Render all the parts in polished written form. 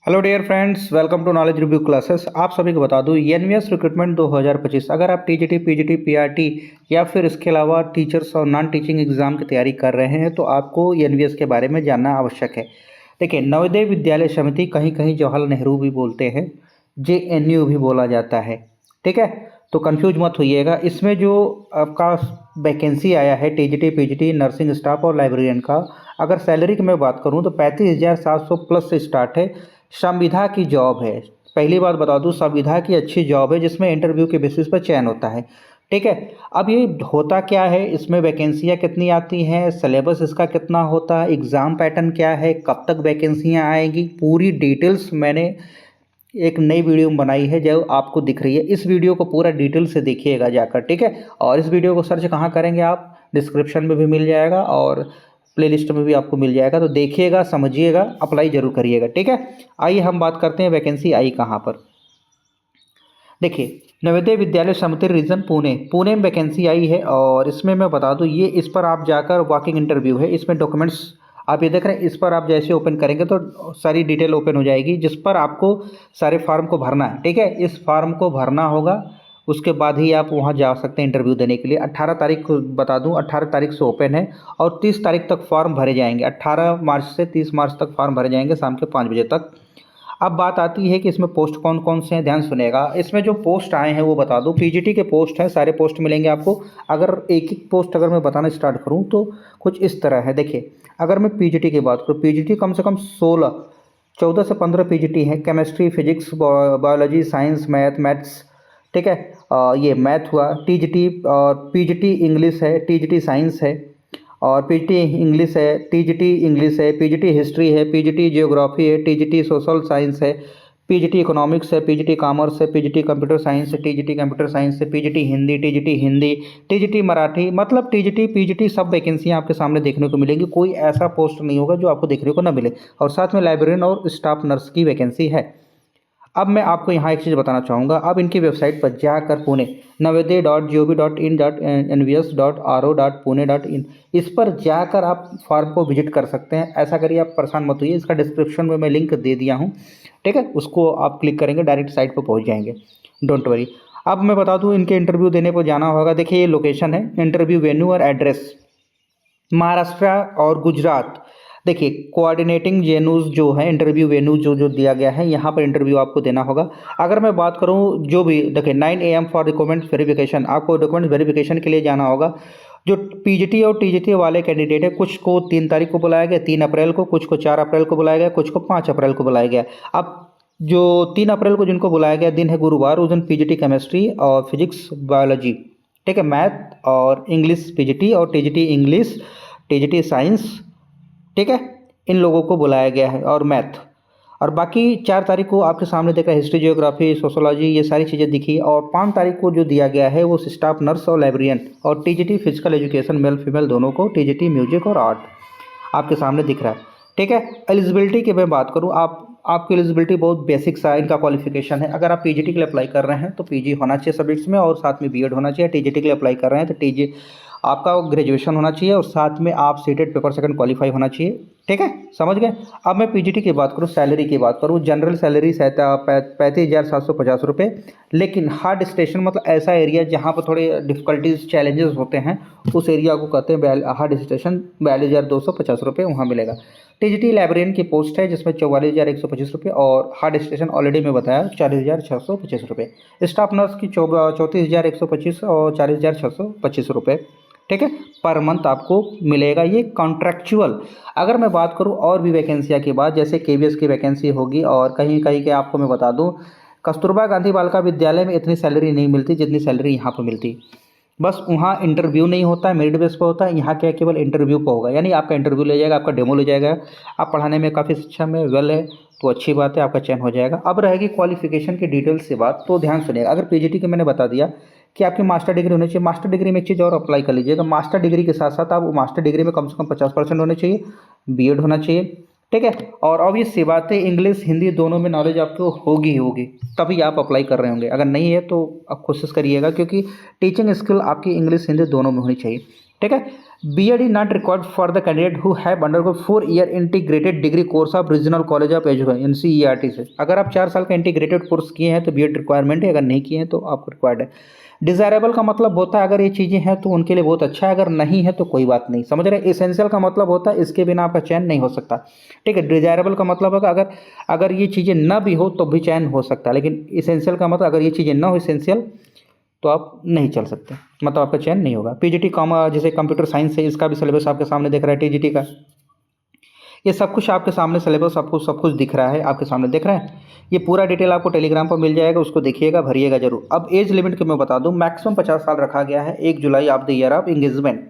Hello dear friends, welcome to knowledge review classes. आप सभी को बता दूं एनवीएस रिक्रूटमेंट 2025, अगर आप टीजीटी, पीजीटी, पीआरटी या फिर इसके अलावा टीचर्स और नॉन टीचिंग एग्जाम की तैयारी कर रहे हैं तो आपको एनवीएस के बारे में जानना आवश्यक है। देखिए, नवोदय विद्यालय समिति, कहीं कहीं जवाहरलाल नेहरू भी बोलते हैं, जेएनयू भी बोला जाता है। ठीक है, तो कंफ्यूज मत होइएगा। इसमें जो आपका वैकेंसी आया है टीजीटी, पीजीटी, नर्सिंग स्टाफ और लाइब्रेरियन का, अगर सैलरी की मैं बात करूं तो 35,700 प्लस से स्टार्ट है। संविदा की जॉब है। पहली बात बता दूं, संविदा की अच्छी जॉब है जिसमें इंटरव्यू के बेसिस पर चयन होता है। ठीक है, अब ये होता क्या है, इसमें वैकेंसियाँ कितनी आती हैं, सिलेबस इसका कितना होता है, एग्ज़ाम पैटर्न क्या है, कब तक वैकेंसियाँ आएंगी, पूरी डिटेल्स मैंने एक नई वीडियो में बनाई है जो आपको दिख रही है। इस वीडियो को पूरा डिटेल से देखिएगा जाकर। ठीक है, और इस वीडियो को सर्च कहाँ करेंगे आप, डिस्क्रिप्शन में भी मिल जाएगा और प्लेलिस्ट में भी आपको मिल जाएगा। तो देखिएगा, समझिएगा, अप्लाई जरूर करिएगा। ठीक है, आइए हम बात करते हैं वैकेंसी आई कहाँ पर। देखिए, नवोदय विद्यालय समिति रीजन पुणे में वैकेंसी आई है और इसमें मैं बता दूं, ये इस पर आप जाकर वॉकिंग इंटरव्यू है। इसमें डॉक्यूमेंट्स आप ये देख रहे हैं, इस पर आप जैसे ओपन करेंगे तो सारी डिटेल ओपन हो जाएगी जिस पर आपको सारे फॉर्म को भरना है। ठीक है, इस फॉर्म को भरना होगा, उसके बाद ही आप वहाँ जा सकते हैं इंटरव्यू देने के लिए। 18 तारीख को बता दूं, 18 तारीख से ओपन है और 30 तारीख तक फॉर्म भरे जाएंगे। 18 मार्च से 30 मार्च तक फॉर्म भरे जाएंगे शाम के 5 बजे तक। अब बात आती है कि इसमें पोस्ट कौन कौन से हैं, ध्यान सुनेगा। इसमें जो पोस्ट आए हैं वो बता दूं, पीजीटी के पोस्ट हैं, सारे पोस्ट मिलेंगे आपको। अगर एक एक पोस्ट अगर मैं बताना स्टार्ट करूं तो कुछ इस तरह है। देखिए, अगर मैं पीजीटी की बात करूं, पीजीटी कम से कम 14 से 15 पीजीटी हैं। Chemistry, physics, biology, science, maths. ठीक है, ये मैथ हुआ। टीजीटी और पीजीटी इंग्लिश है, टीजीटी साइंस है और पीजीटी इंग्लिश है, टीजीटी इंग्लिश है, पीजीटी हिस्ट्री है, पीजीटी जियोग्राफी है, टीजीटी सोशल साइंस है, पीजीटी इकोनॉमिक्स है, पीजीटी कॉमर्स है, पीजीटी कंप्यूटर साइंस है, टीजीटी कंप्यूटर साइंस है, पीजीटी हिंदी, टीजीटी मराठी, मतलब टीजीटी पीजीटी सब वैकेंसियाँ आपके सामने देखने को मिलेंगी। कोई ऐसा पोस्ट नहीं होगा जो आपको देखने को ना मिले। और साथ में लाइब्रेरियन और स्टाफ नर्स की वैकेंसी है। अब मैं आपको यहाँ एक चीज़ बताना चाहूँगा। अब इनकी वेबसाइट पर जाकर पुणे navodaya.gov.in.nvs.ro.pune.in इस पर जाकर आप फॉर्म को विजिट कर सकते हैं। ऐसा करिए, आप परेशान मत होइए, इसका डिस्क्रिप्शन में मैं लिंक दे दिया हूँ। ठीक है, उसको आप क्लिक करेंगे, डायरेक्ट साइट पर पहुँच जाएंगे, डोंट वरी। अब मैं बता दूँ, इनके इंटरव्यू देने पर जाना होगा। देखिए, ये लोकेशन है, इंटरव्यू वेन्यू और एड्रेस महाराष्ट्र और गुजरात। देखिए, कोऑर्डिनेटिंग वेन्यूज जो है, इंटरव्यू वेन्यू जो जो दिया गया है, यहाँ पर इंटरव्यू आपको देना होगा। अगर मैं बात करूँ, जो भी देखिए 9 AM फॉर डॉक्यूमेंट वेरिफिकेशन, आपको डॉक्यूमेंट वेरिफिकेशन के लिए जाना होगा। जो पीजीटी और टीजीटी वाले कैंडिडेट है, कुछ को 3 तारीख को बुलाया गया, 3 अप्रैल को, कुछ को 4 अप्रैल को बुलाया गया, कुछ को 5 अप्रैल को बुलाया गया। अब जो 3 अप्रैल को जिनको बुलाया गया, दिन है गुरुवार, उस दिन पीजीटी केमिस्ट्री और फिजिक्स, बायोलॉजी, ठीक है, मैथ और इंग्लिश पीजीटी और टीजीटी इंग्लिश, टीजीटी साइंस, ठीक है, इन लोगों को बुलाया गया है और मैथ। और बाकी 4 तारीख को आपके सामने देख रहे हैं हिस्ट्री, जियोग्राफी, सोशोलॉजी, ये सारी चीज़ें दिखी। और 5 तारीख को जो दिया गया है वो स्टाफ नर्स और लाइब्रेरियन और TGT physical education, male female दोनों को, टीजीटी म्यूजिक और आर्ट आपके सामने दिख रहा है। ठीक है, एलिजिबिलिटी की मैं बात करूँ, आपकी एलिजिबिलिटी बहुत बेसिक सा इनका क्वालिफिकेशन है। अगर आप पीजीटी के लिए अप्लाई कर रहे हैं तो पीजी होना चाहिए सब्जेक्ट्स में और साथ में बीएड होना चाहिए। टीजीटी के लिए अप्लाई कर रहे हैं तो टीजी आपका ग्रेजुएशन होना चाहिए और साथ में आप सीटेड पेपर सेकंड क्वालिफाई होना चाहिए। ठीक है, समझ गए। अब मैं पीजीटी की बात करूँ, सैलरी की बात करूँ, जनरल सैलरी 35,750 रुपये। लेकिन हार्ड स्टेशन मतलब ऐसा एरिया जहाँ पर थोड़े डिफ़िकल्टीज चैलेंजेस होते हैं, उस एरिया को कहते हैं हार्ड स्टेशन। 42,250 रुपये वहाँ मिलेगा। टीजीटी लाइब्रेरियन की पोस्ट है जिसमें 44,125 रुपये और हार्ड स्टेशन ऑलरेडी मैं बताया 40,625 रुपये। स्टाफ नर्स की 34,125 और 40,625 रुपये। ठीक है, पर मंथ आपको मिलेगा, ये कॉन्ट्रैक्चुअल। अगर मैं बात करूँ और भी वैकेंसियाँ की बात, जैसे केवीएस की वैकेंसी होगी और कहीं कहीं के आपको मैं बता दूँ, कस्तूरबा गांधी बालिका विद्यालय में इतनी सैलरी नहीं मिलती जितनी सैलरी यहाँ पर मिलती। बस वहाँ इंटरव्यू नहीं होता है, मेरिट बेस पर होता है। यहाँ क्या केवल इंटरव्यू पर होगा, यानी आपका इंटरव्यू ले जाएगा, आपका डेमो ले जाएगा। आप पढ़ाने में काफ़ी सक्षम है, वेल है, तो अच्छी बात है, आपका चयन हो जाएगा। अब रहेगी क्वालिफिकेशन की डिटेल्स से बात, तो ध्यान सुनिएगा। अगर पीजीटी की मैंने बता दिया कि आपकी मास्टर डिग्री होनी चाहिए। मास्टर डिग्री में एक चीज़ और अप्लाई कर लीजिएगा, मास्टर डिग्री के साथ साथ आप मास्टर डिग्री में कम से कम 50% होने चाहिए, बीएड होना चाहिए। ठीक है, और ऑब्वियस सी बात है, इंग्लिश हिंदी दोनों में नॉलेज आपको होगी ही होगी, तभी आप अप्लाई कर रहे होंगे। अगर नहीं है तो आप कोशिश करिएगा, क्योंकि टीचिंग स्किल आपकी इंग्लिश हिंदी दोनों में होनी चाहिए। ठीक है, BEd is not required for the candidate who have undergone 4 year integrated degree course of regional college of education NCERT से। अगर आप 4 साल का इंटीग्रेटेड कोर्स किए हैं तो BEd रिक्वायरमेंट है, अगर नहीं किए हैं तो आपको रिक्वायर्ड है। डिज़ायरेबल का मतलब होता है अगर ये चीज़ें हैं तो उनके लिए बहुत अच्छा है, अगर नहीं है तो कोई बात नहीं, समझ रहे हैं। एसेंशियल का मतलब होता है इसके बिना आपका चयन नहीं हो सकता, ठीक है। डिज़ायरेबल का मतलब है कि अगर ये चीज़ें ना भी हो तो भी चयन हो सकता है, लेकिन एसेंशियल का मतलब अगर ये चीज़ें ना हो एसेंशियल तो आप नहीं चल सकते, मतलब आपका चयन नहीं होगा। PGT कॉमा जैसे कंप्यूटर साइंस है, इसका भी सिलेबस आपके सामने दिख रहा है TGT का। ये सब कुछ आपके सामने सिलेबस आपको सब कुछ दिख रहा है, आपके सामने दिख रहा है। ये पूरा डिटेल आपको टेलीग्राम पर मिल जाएगा, उसको देखिएगा, भरिएगा जरूर। अब एज लिमिट की मैं बता दूं, मैक्सिमम 50 साल रखा गया है, 1 July of the year of engagement,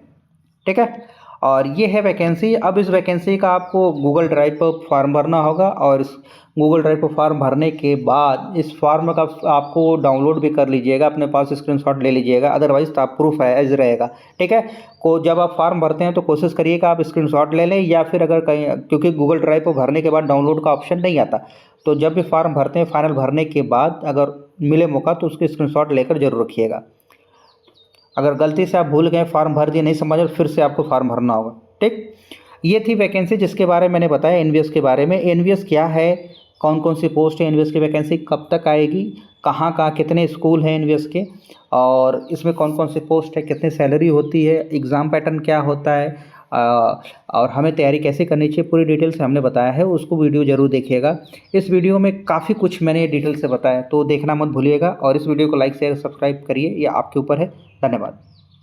ठीक है। और ये है वैकेंसी। अब इस वैकेंसी का आपको गूगल ड्राइव पर फॉर्म भरना होगा, और इस गूगल ड्राइव पर फॉर्म भरने के बाद इस फॉर्म का आपको डाउनलोड भी कर लीजिएगा, अपने पास स्क्रीनशॉट ले लीजिएगा, अदरवाइज तो आप प्रूफ एज रहेगा, ठीक है। को जब आप फॉर्म भरते हैं तो कोशिश करिएगा आप स्क्रीनशॉट ले लें, या फिर अगर कहीं, क्योंकि गूगल ड्राइव पर भरने के बाद डाउनलोड का ऑप्शन नहीं आता, तो जब भी फॉर्म भरते हैं फाइनल भरने के बाद अगर मिले मौका तो उसके स्क्रीनशॉट लेकर जरूर रखिएगा। अगर गलती से आप भूल गए, फॉर्म भर दिए, नहीं समझ, फिर से आपको फॉर्म भरना होगा, ठीक। ये थी वैकेंसी जिसके बारे में मैंने बताया एनवीएस के बारे में। एनवीएस क्या है, कौन कौन सी पोस्ट है एनवीएस की, वैकेंसी कब तक आएगी, कहाँ कहाँ कितने स्कूल हैं एनवीएस के, और इसमें कौन कौन सी पोस्ट है, कितनी सैलरी होती है, एग्ज़ाम पैटर्न क्या होता है, और हमें तैयारी कैसे करनी चाहिए, पूरी डिटेल से हमने बताया है। उसको वीडियो ज़रूर देखिएगा। इस वीडियो में काफ़ी कुछ मैंने डिटेल से बताया, तो देखना मत भूलिएगा, और इस वीडियो को लाइक शेयर सब्सक्राइब करिए, ये आपके ऊपर है। धन्यवाद।